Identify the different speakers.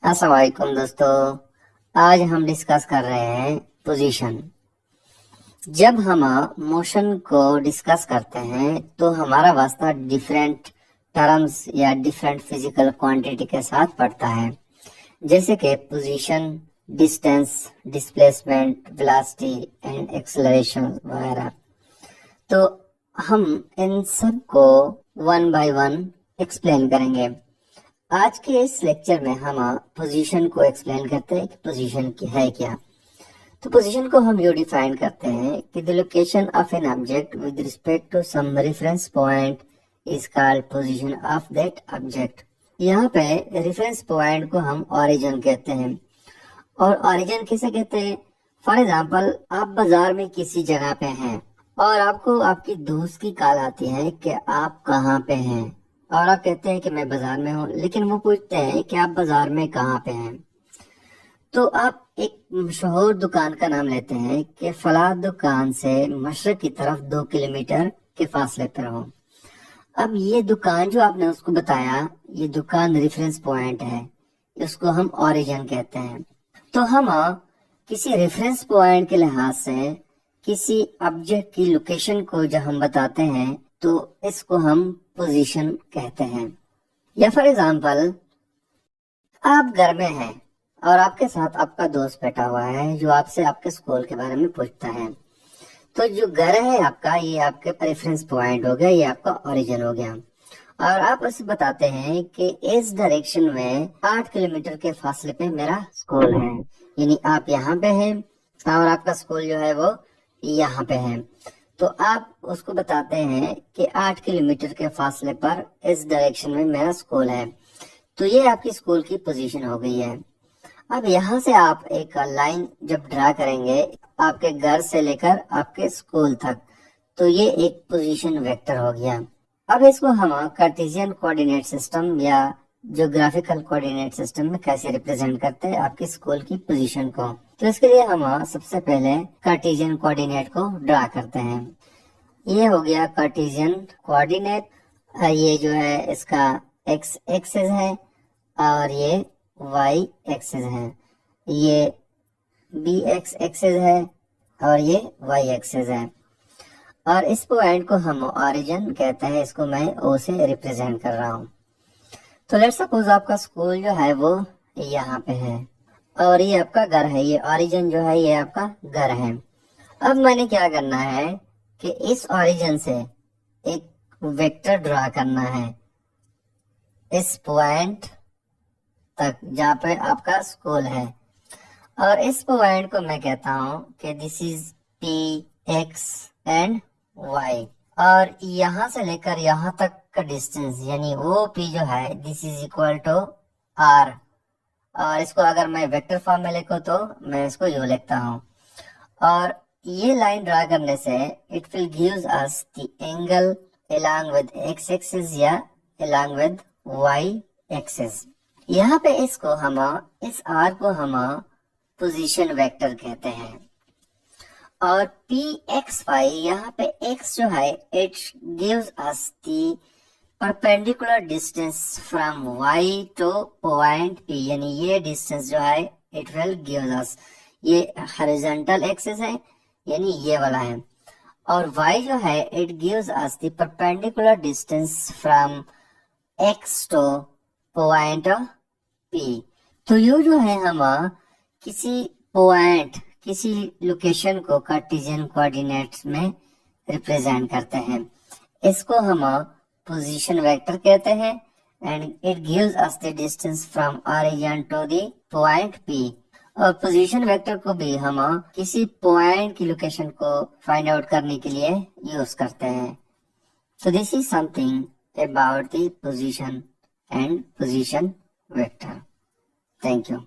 Speaker 1: अस्सलाम वालेकुम दोस्तों। आज हम डिस्कस कर रहे हैं पोजीशन। जब हम मोशन को डिस्कस करते हैं तो हमारा वास्ता डिफरेंट टर्म्स या डिफरेंट फिजिकल क्वांटिटी के साथ पड़ता है, जैसे कि position, distance, displacement, velocity and acceleration वगैरह। तो हम इन सब को वन बाय वन एक्सप्लेन करेंगे। आज के इस लेक्चर में हम पोजीशन को एक्सप्लेन करते हैं कि पोजीशन है क्या। तो पोजीशन को हम यूँ डिफाइन करते हैं कि the location of an object with respect to some reference point is called position of that object. यहाँ पे रेफरेंस पॉइंट को हम ओरिजिन कहते हैं। और ओरिजिन किसे कहते हैं? फॉर एग्जाम्पल, आप बाजार में किसी जगह पे हैं और आपको आपकी दोस्त की कॉल आती है कि आप कहाँ पे हैं, और आप कहते हैं कि मैं बाजार में हूँ, लेकिन वो पूछते हैं कि आप बाजार में कहाँ पे हैं। तो आप एक मशहूर दुकान का नाम लेते हैं कि फला दुकान से मशरक की तरफ 2 किलोमीटर के फासले पर हो। अब ये दुकान जो आपने उसको बताया, ये दुकान रेफरेंस पॉइंट है, इसको हम ओरिजिन कहते हैं। तो हम किसी रेफरेंस पॉइंट के लिहाज से किसी ऑब्जेक्ट की लोकेशन को जब हम बताते हैं तो इसको हम पोजीशन कहते हैं। या फॉर एग्जाम्पल, आप घर में हैं और आपके साथ आपका दोस्त बैठा हुआ है जो आपसे आपके स्कूल के बारे में पूछता है। तो जो घर है आपका, ये आपके रेफरेंस पॉइंट हो गया, ये आपका ओरिजिन हो गया। और आप उसे बताते हैं कि इस डायरेक्शन में 8 किलोमीटर के फासले पे मेरा स्कूल है, यानी आप यहाँ पे हैं और आपका स्कूल जो है वो यहाँ पे है। तो आप उसको बताते हैं कि 8 किलोमीटर के फासले पर इस डायरेक्शन में मेरा स्कूल है। तो ये आपकी स्कूल की पोजीशन हो गई है। अब यहाँ से आप एक लाइन जब ड्रा करेंगे आपके घर से लेकर आपके स्कूल तक, तो ये एक पोजीशन वेक्टर हो गया। अब इसको हम कार्टेशियन कोऑर्डिनेट सिस्टम या ज्योग्राफिकल कोऑर्डिनेट सिस्टम में कैसे रिप्रेजेंट करते हैं आपकी स्कूल की पोजीशन को। तो इसके लिए हम सबसे पहले कार्टेशियन कोऑर्डिनेट को ड्रा करते हैं। ये हो गया कार्टेशियन कोऑर्डिनेट। ये जो है इसका एक्स एक्सिस है और ये वाई एक्सिस है, ये बी एक्स एक्सिस है और ये वाई एक्सिस है। और इस पॉइंट को हम ओरिजिन कहते हैं, इसको मैं ओ से रिप्रेजेंट कर रहा हूँ। तो लेट्स सपोज आपका स्कूल जो है वो यहाँ पे है और ये आपका घर है, ये ओरिजिन जो है ये आपका घर है। अब मैंने क्या करना है कि इस ओरिजिन से एक वेक्टर ड्रा करना है इस पॉइंट तक जहाँ पे आपका स्कूल है, और इस पॉइंट को मैं कहता हूँ कि this is P X and Y. और यहाँ से लेकर यहाँ तक का डिस्टेंस यानी वो पी जो है this is equal to R. और इसको अगर मैं वेक्टर फॉर्म में लिखूं तो मैं इसको यूं लिखता हूँ। और ये लाइन ड्रा करने से it will gives us the angle along with x axis या along with y एक्सिस। यहाँ पे इसको हम इस r को हम पोजीशन वेक्टर कहते हैं। और पी एक्स वाई, यहाँ पे x जो है it gives us the perpendicular distance from y two point P, यानी ये डिस्टेंस जो है इट विल गिव्स अस, ये हॉरिजॉन्टल एक्सिस है यानी ये वाला है। और y जो है it gives us the perpendicular distance from x two point P। तो ये जो है हम किसी पॉइंट, किसी लोकेशन को कार्टेशियन कोऑर्डिनेट्स में रिप्रेजेंट करते हैं, इसको हम पोजीशन वेक्टर कहते हैं। And it gives us the distance from origin to the point P। और पोजीशन वेक्टर को भी हम किसी पॉइंट की लोकेशन को फाइंड आउट करने के लिए यूज करते हैं। So this is something about the position and position vector. Thank you.